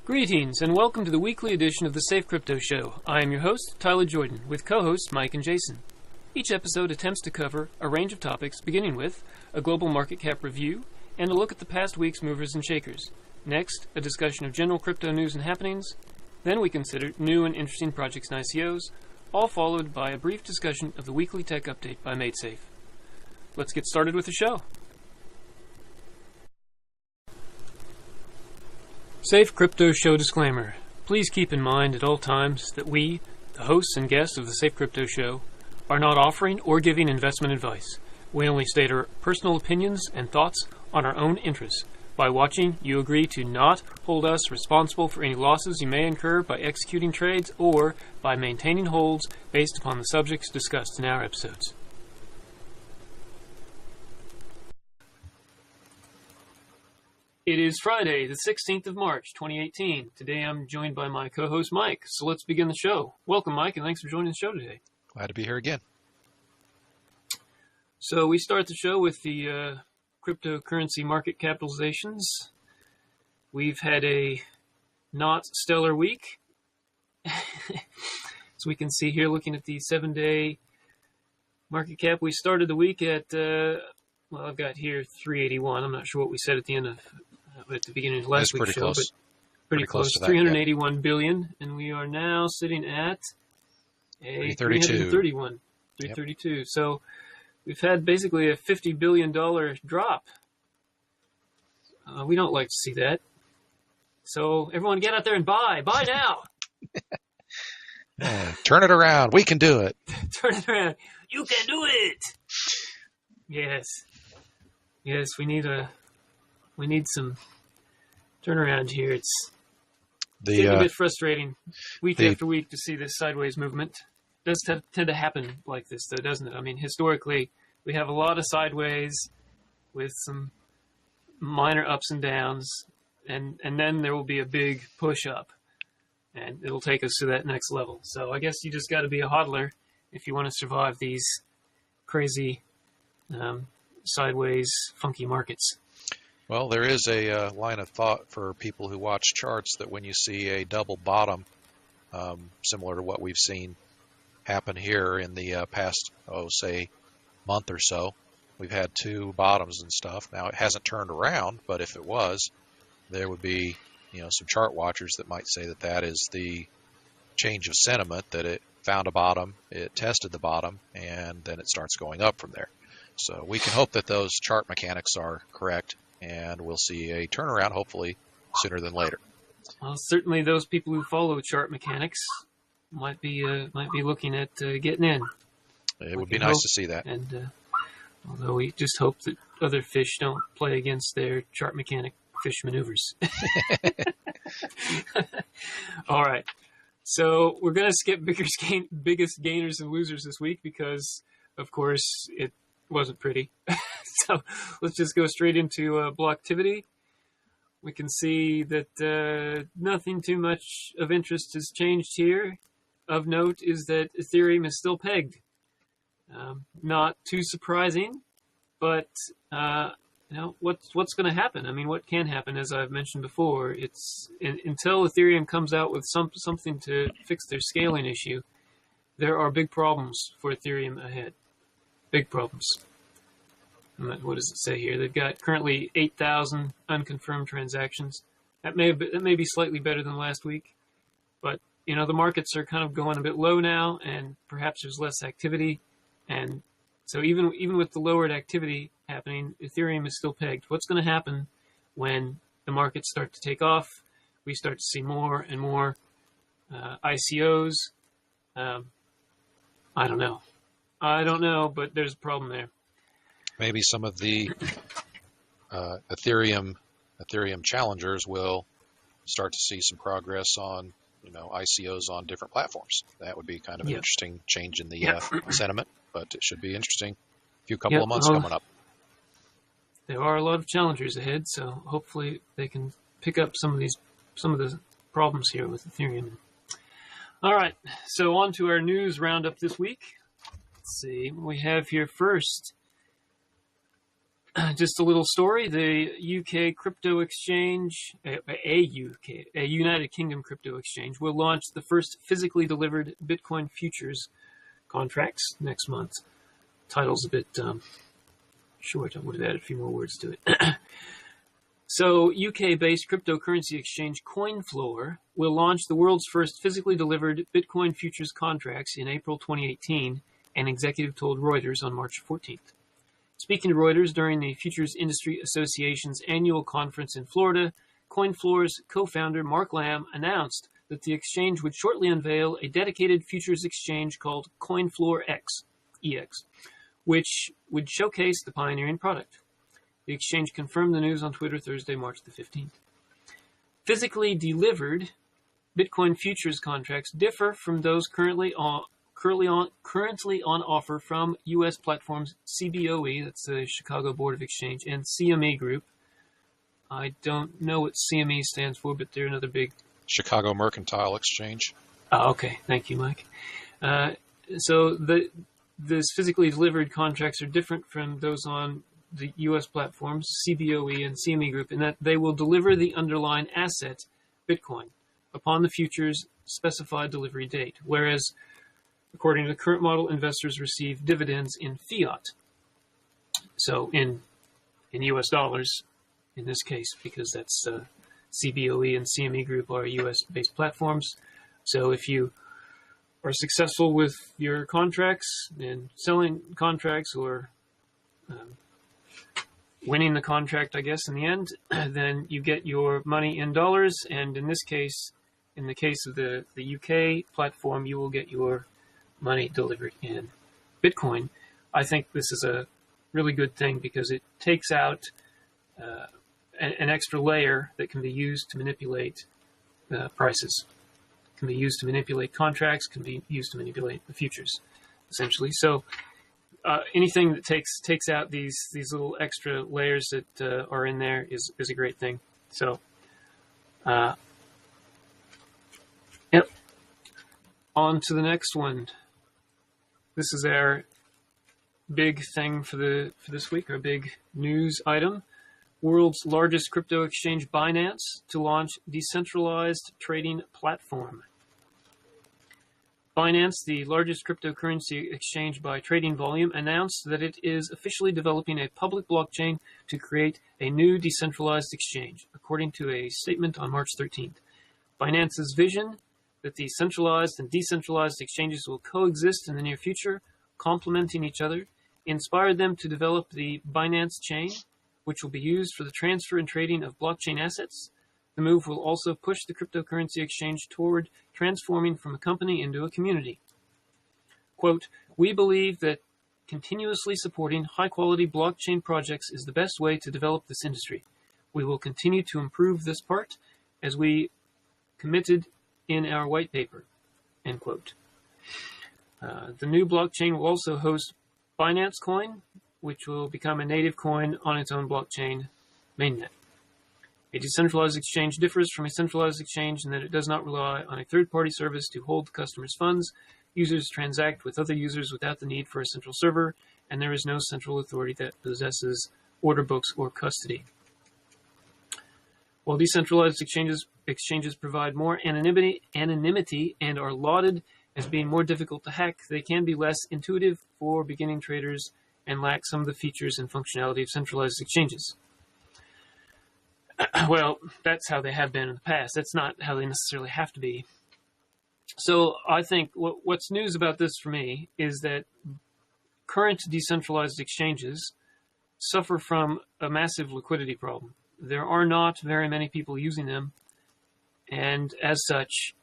Greetings, and welcome to the weekly edition of the Safe Crypto Show. I am your host, Tyler Jordan, with co-hosts Mike and Jason. Each episode attempts to cover a range of topics, beginning with a global market cap review and a look at the past week's movers and shakers. Next, a discussion of general crypto news and happenings. Then we consider new and interesting projects and ICOs, all followed by a brief discussion of the weekly tech update by MAIDSAFE. Let's get started with the show. Safe Crypto Show disclaimer. Please keep in mind at all times that we, the hosts and guests of the Safe Crypto Show, are not offering or giving investment advice. We only state our personal opinions and thoughts on our own interests. By watching, you agree to not hold us responsible for any losses you may incur by executing trades or by maintaining holds based upon the subjects discussed in our episodes. It is Friday, the 16th of March, 2018. Today I'm joined by my co-host Mike, so let's begin the show. Welcome, Mike, and thanks for joining the show today. Glad to be here again. So we start the show with the cryptocurrency market capitalizations. We've had a not stellar week. As we can see here, looking at the 7-day market cap, we started the week at, well, I've got here 381. I'm not sure what we said at the end of, at the beginning of last week's show, but pretty close to that, 381 billion, and we are now sitting at a 331, 332. Yep. So we've had basically a $50 billion drop. We don't like to see that. So everyone get out there and buy now. Turn it around. We can do it. Turn it around. You can do it. Yes, we need some turnaround here. It's getting a bit frustrating week after week to see this sideways movement. It does tend to happen like this, though, doesn't it? I mean, historically, we have a lot of sideways with some minor ups and downs, and then there will be a big push up, and it'll take us to that next level. So I guess you just got to be a hodler if you want to survive these crazy sideways, funky markets. Well, there is a line of thought for people who watch charts that when you see a double bottom, similar to what we've seen happen here in the past, say, month or so, we've had two bottoms and stuff. Now, it hasn't turned around, but if it was, there would be, some chart watchers that might say that that is the change of sentiment, that it found a bottom, it tested the bottom, and then it starts going up from there. So we can hope that those chart mechanics are correct, and we'll see a turnaround, hopefully, sooner than later. Well, certainly those people who follow chart mechanics might be looking at getting in. It would be nice to see that. And although we just hope that other fish don't play against their chart mechanic fish maneuvers. All right. So we're going to skip biggest gainers and losers this week because, of course, it wasn't pretty. So let's just go straight into Blocktivity. We can see that nothing too much of interest has changed here. Of note is that Ethereum is still pegged. Not too surprising, but what's going to happen? I mean, what can happen? As I've mentioned before, it's until Ethereum comes out with something to fix their scaling issue, there are big problems for Ethereum ahead. Big problems. What does it say here? They've got currently 8,000 unconfirmed transactions. That may be slightly better than last week, but the markets are kind of going a bit low now, and perhaps there's less activity, and so even with the lowered activity happening, Ethereum is still pegged. What's going to happen when the markets start to take off? We start to see more and more ICOs. I don't know, but there's a problem there. Maybe some of the Ethereum challengers will start to see some progress on ICOs on different platforms. That would be kind of an interesting change in the sentiment, but it should be interesting. A couple of months coming up. There are a lot of challengers ahead, so hopefully they can pick up some of the problems here with Ethereum. All right, so on to our news roundup this week. Let's see what we have here first. just a little story. The UK crypto exchange, a United Kingdom crypto exchange, will launch the first physically delivered Bitcoin futures contracts next month. Title's a bit short. I would have added a few more words to it. So, UK-based cryptocurrency exchange CoinFloor will launch the world's first physically delivered Bitcoin futures contracts in April 2018, an executive told Reuters on March 14th. Speaking to Reuters during the Futures Industry Association's annual conference in Florida, CoinFloor's co-founder Mark Lamb announced that the exchange would shortly unveil a dedicated futures exchange called CoinFloor EX, which would showcase the pioneering product. The exchange confirmed the news on Twitter Thursday, March the 15th. Physically delivered Bitcoin futures contracts differ from those currently on offer from U.S. platforms CBOE, that's the Chicago Board of Exchange, and CME Group. I don't know what CME stands for, but they're another big... Chicago Mercantile Exchange. Oh, okay. Thank you, Mike. So these physically delivered contracts are different from those on the U.S. platforms, CBOE and CME Group, in that they will deliver the underlying asset, Bitcoin, upon the future's specified delivery date, whereas, according to the current model, investors receive dividends in fiat. So in U.S. dollars, in this case, because that's CBOE and CME Group are U.S.-based platforms. So if you are successful with your contracts and selling contracts or winning the contract, I guess, in the end, then you get your money in dollars. And in this case, in the case of the UK platform, you will get your money delivered in Bitcoin. I think this is a really good thing because it takes out an extra layer that can be used to manipulate prices, can be used to manipulate contracts, can be used to manipulate the futures, essentially. So anything that takes out these little extra layers that are in there is a great thing. So, yep. On to the next one. This is our big thing for this week, our big news item. World's largest crypto exchange, Binance, to launch decentralized trading platform. Binance, the largest cryptocurrency exchange by trading volume, announced that it is officially developing a public blockchain to create a new decentralized exchange, according to a statement on March 13th. Binance's vision that the centralized and decentralized exchanges will coexist in the near future, complementing each other, inspired them to develop the Binance Chain, which will be used for the transfer and trading of blockchain assets. The move will also push the cryptocurrency exchange toward transforming from a company into a community. Quote, "We believe that continuously supporting high-quality blockchain projects is the best way to develop this industry. We will continue to improve this part as we committed in our white paper." End quote. The new blockchain will also host Binance Coin, which will become a native coin on its own blockchain mainnet. A decentralized exchange differs from a centralized exchange in that it does not rely on a third-party service to hold the customer's funds. Users transact with other users without the need for a central server, and there is no central authority that possesses order books or custody. While decentralized exchanges provide more anonymity and are lauded as being more difficult to hack, they can be less intuitive for beginning traders and lack some of the features and functionality of centralized exchanges. Well, that's how they have been in the past. That's not how they necessarily have to be. So I think what's news about this for me is that current decentralized exchanges suffer from a massive liquidity problem. There are not very many people using them, and as such,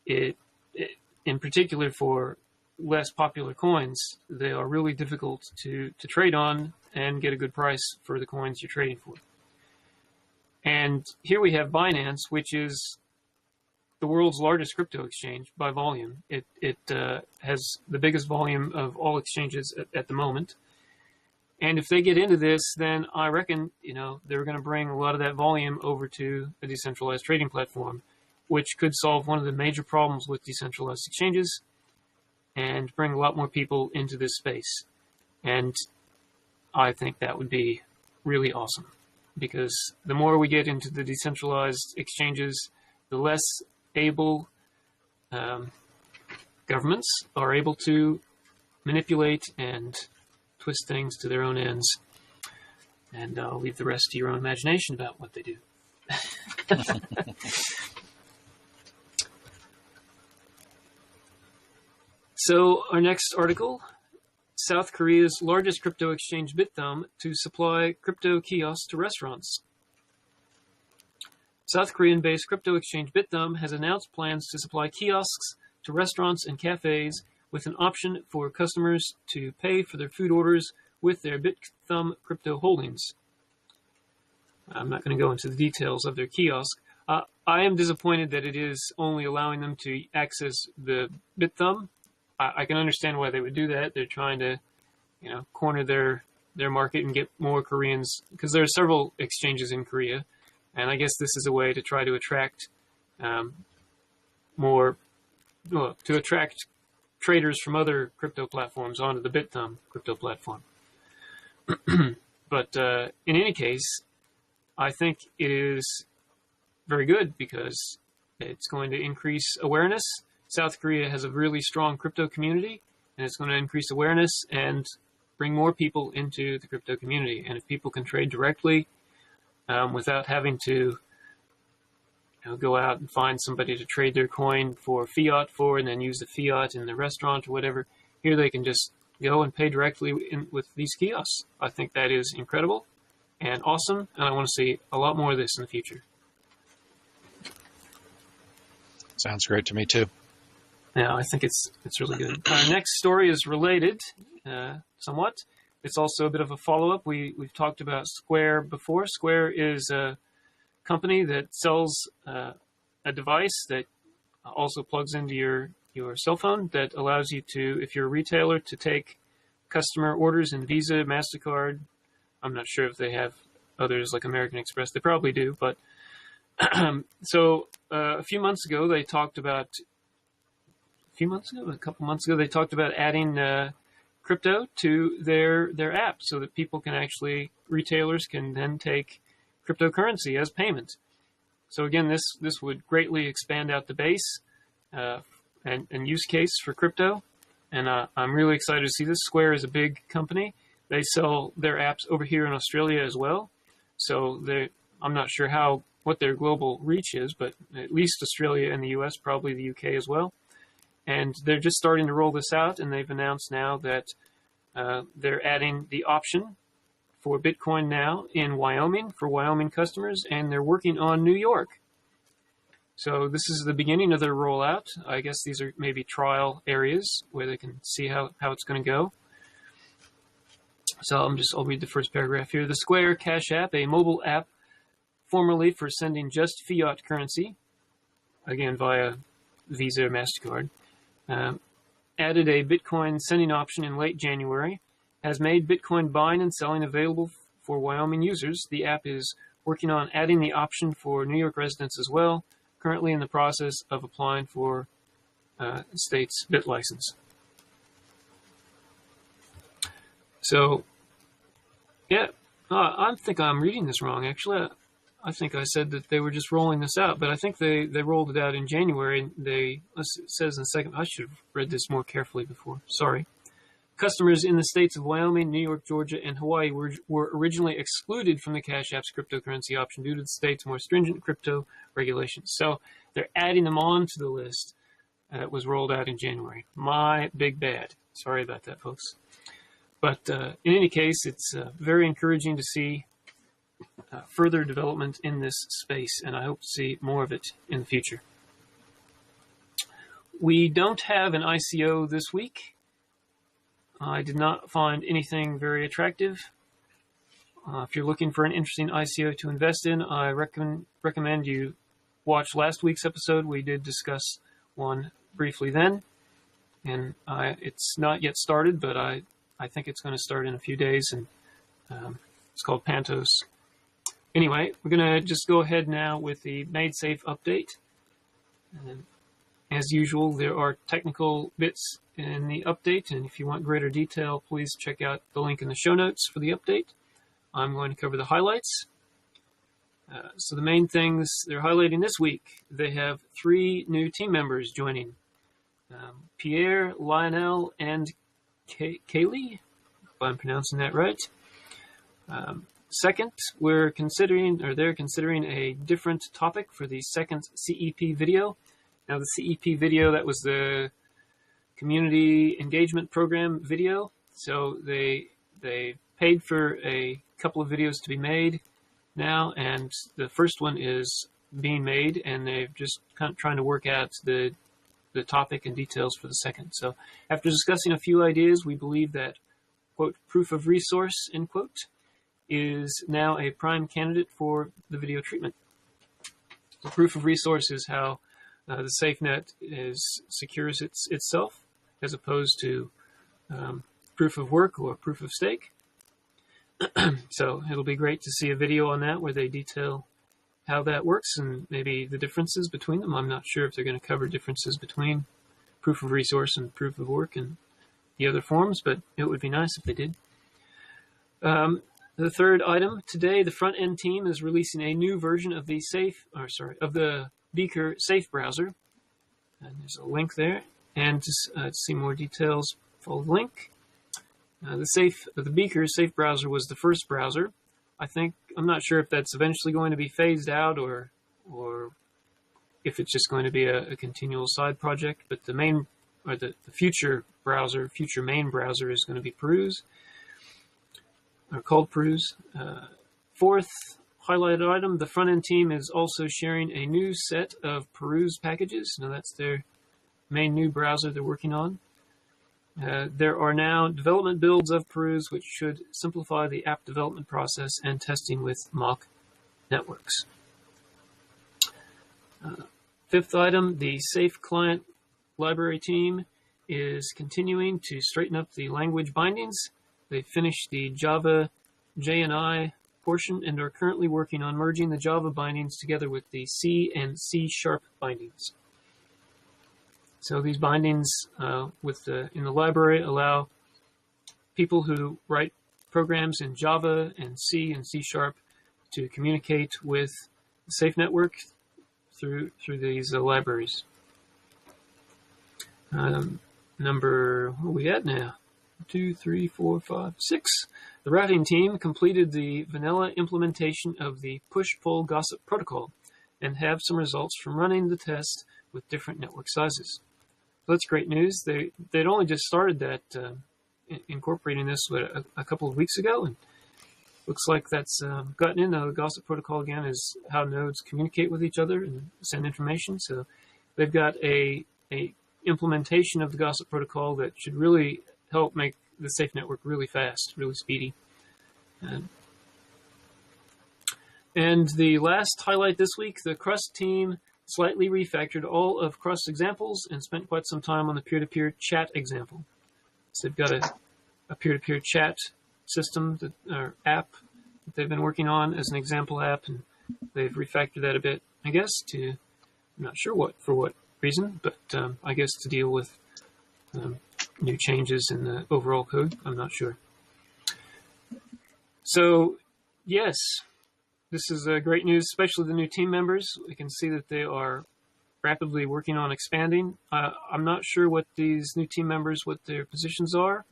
in particular for less popular coins, they are really difficult to trade on and get a good price for the coins you're trading for. And here we have Binance, which is the world's largest crypto exchange by volume. It has the biggest volume of all exchanges at the moment. And if they get into this, then I reckon, they're going to bring a lot of that volume over to a decentralized trading platform, which could solve one of the major problems with decentralized exchanges and bring a lot more people into this space. And I think that would be really awesome, because the more we get into the decentralized exchanges, the less able governments are able to manipulate and twist things to their own ends. And I'll leave the rest to your own imagination about what they do. So our next article, South Korea's largest crypto exchange BitThumb to supply crypto kiosks to restaurants. South Korean-based crypto exchange BitThumb has announced plans to supply kiosks to restaurants and cafes with an option for customers to pay for their food orders with their BitThumb crypto holdings. I'm not going to go into the details of their kiosk. I am disappointed that it is only allowing them to access the BitThumb. I can understand why they would do that. They're trying to, corner their market and get more Koreans, because there are several exchanges in Korea, and I guess this is a way to try to attract to attract traders from other crypto platforms onto the BitThumb crypto platform. But in any case, I think it is very good because it's going to increase awareness. South Korea has a really strong crypto community, and it's going to increase awareness and bring more people into the crypto community. And if people can trade directly without having to go out and find somebody to trade their coin for fiat for and then use the fiat in the restaurant or whatever, here they can just go and pay directly with these kiosks. I think that is incredible and awesome, and I want to see a lot more of this in the future. Sounds great to me too. Yeah, I think it's really good. Our next story is related somewhat. It's also a bit of a follow-up. We've talked about Square before. Square is a company that sells a device that also plugs into your cell phone that allows you to, if you're a retailer, to take customer orders in Visa, MasterCard. I'm not sure if they have others like American Express. They probably do, but so a couple months ago, they talked about adding crypto to their app so that people can retailers can then take cryptocurrency as payment. So again, this would greatly expand out the base and use case for crypto. And I'm really excited to see this. Square is a big company. They sell their apps over here in Australia as well. So I'm not sure what their global reach is, but at least Australia and the US, probably the UK as well. And they're just starting to roll this out, and they've announced now that they're adding the option for Bitcoin now in Wyoming for Wyoming customers, and they're working on New York. So this is the beginning of their rollout. I guess these are maybe trial areas where they can see how it's going to go. So I'll read the first paragraph here. The Square Cash App, a mobile app formerly for sending just fiat currency, again via Visa or MasterCard, added a Bitcoin sending option in late January, has made Bitcoin buying and selling available for Wyoming users. The app is working on adding the option for New York residents as well, currently in the process of applying for state's BIT license. So, yeah, I think I'm reading this wrong, actually. I think I said that they were just rolling this out, but I think they rolled it out in January. It says in the second, I should have read this more carefully before. Sorry. Customers in the states of Wyoming, New York, Georgia, and Hawaii were originally excluded from the Cash App's cryptocurrency option due to the state's more stringent crypto regulations. So they're adding them on to the list that was rolled out in January. My big bad. Sorry about that, folks. But in any case, it's very encouraging to see further development in this space, and I hope to see more of it in the future. We don't have an ICO this week. I did not find anything very attractive. If you're looking for an interesting ICO to invest in, I recommend you watch last week's episode. We did discuss one briefly then, and it's not yet started, but I think it's going to start in a few days, and it's called Pantos. Anyway, we're going to just go ahead now with the MAIDSAFE update. And as usual, there are technical bits in the update, and if you want greater detail, please check out the link in the show notes for the update. I'm going to cover the highlights. So the main things they're highlighting this week, they have 3 new team members joining. Pierre, Lionel, and Kaylee, if I'm pronouncing that right. Second, they're considering a different topic for the second CEP video. Now the CEP video, that was the Community Engagement Program video. So they paid for a couple of videos to be made now, and the first one is being made, and they're just kind of trying to work out the topic and details for the second. So after discussing a few ideas, we believe that, quote, proof of resource, end quote, is now a prime candidate for the video treatment. The proof of resource is how the SafeNet secures itself, as opposed to proof of work or proof of stake. So it'll be great to see a video on that where they detail how that works and maybe the differences between them. I'm not sure if they're going to cover differences between proof of resource and proof of work and the other forms, but it would be nice if they did. The third item today, the front end team is releasing a new version of the Beaker Safe browser. And there's a link there. And to see more details, follow the link. The Beaker Safe browser was the first browser. I'm not sure if that's eventually going to be phased out or if it's just going to be a continual side project. But the future main browser is going to be Peruse, or called Peruse. Fourth highlighted item, the front end team is also sharing a new set of Peruse packages. Now that's their main new browser they're working on. There are now development builds of Peruse, which should simplify the app development process and testing with mock networks. Fifth item, the Safe Client Library team is continuing to straighten up the language bindings. They finished the Java JNI portion and are currently working on merging the Java bindings together with the C and C# bindings. So these bindings in the library allow people who write programs in Java and C and C# to communicate with the Safe Network through these libraries. Where are we at now? 2, 3, 4, 5, 6. The routing team completed the vanilla implementation of the push-pull gossip protocol and have some results from running the test with different network sizes. So that's great news. They'd only just started that, incorporating this a couple of weeks ago, and looks like that's gotten in. The gossip protocol, again, is how nodes communicate with each other and send information. So they've got a implementation of the gossip protocol that should really help make the Safe Network really fast, really speedy. And the last highlight this week, the Crust team slightly refactored all of Crust's examples and spent quite some time on the peer-to-peer chat example. So they've got a peer-to-peer chat system, or app, that they've been working on as an example app, and they've refactored that a bit, I guess, I'm not sure for what reason, but I guess to deal with new changes in the overall code. I'm not sure. So, yes, this is great news, especially the new team members. We can see that they are rapidly working on expanding. I'm not sure what these new team members, what their positions are.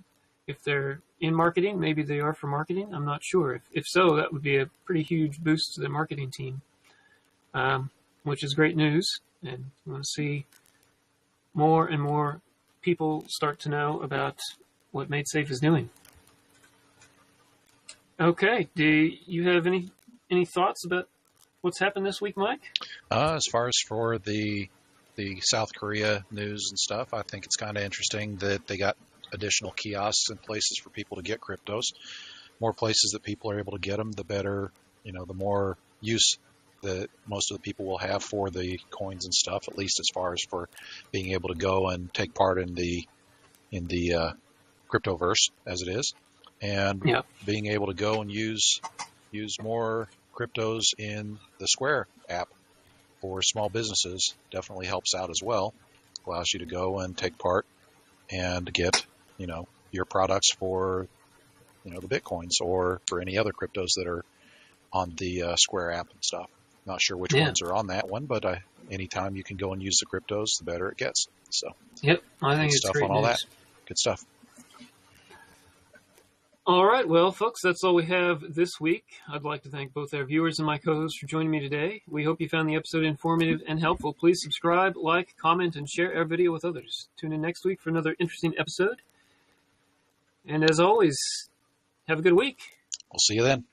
If they're in marketing, maybe they are for marketing. I'm not sure. If so, that would be a pretty huge boost to the marketing team, which is great news. And we want to see more and more people start to know about what MaidSafe is doing. Okay, do you have any thoughts about what's happened this week, Mike? As far as for the South Korea news and stuff, I think it's kind of interesting that they got additional kiosks and places for people to get cryptos. More places that people are able to get them, the better, the more use that most of the people will have for the coins and stuff, at least as far as for being able to go and take part in the cryptoverse as it is, and being able to go and use more cryptos in the Square app for small businesses definitely helps out as well. Allows you to go and take part and get your products for the Bitcoins or for any other cryptos that are on the Square app and stuff. Not sure which ones are on that one, but anytime you can go and use the cryptos, the better it gets. So, yep, I think good it's stuff great on all news. that. Good stuff. All right, well, folks, that's all we have this week. I'd like to thank both our viewers and my co-hosts for joining me today. We hope you found the episode informative and helpful. Please subscribe, like, comment, and share our video with others. Tune in next week for another interesting episode. And as always, have a good week. We'll see you then.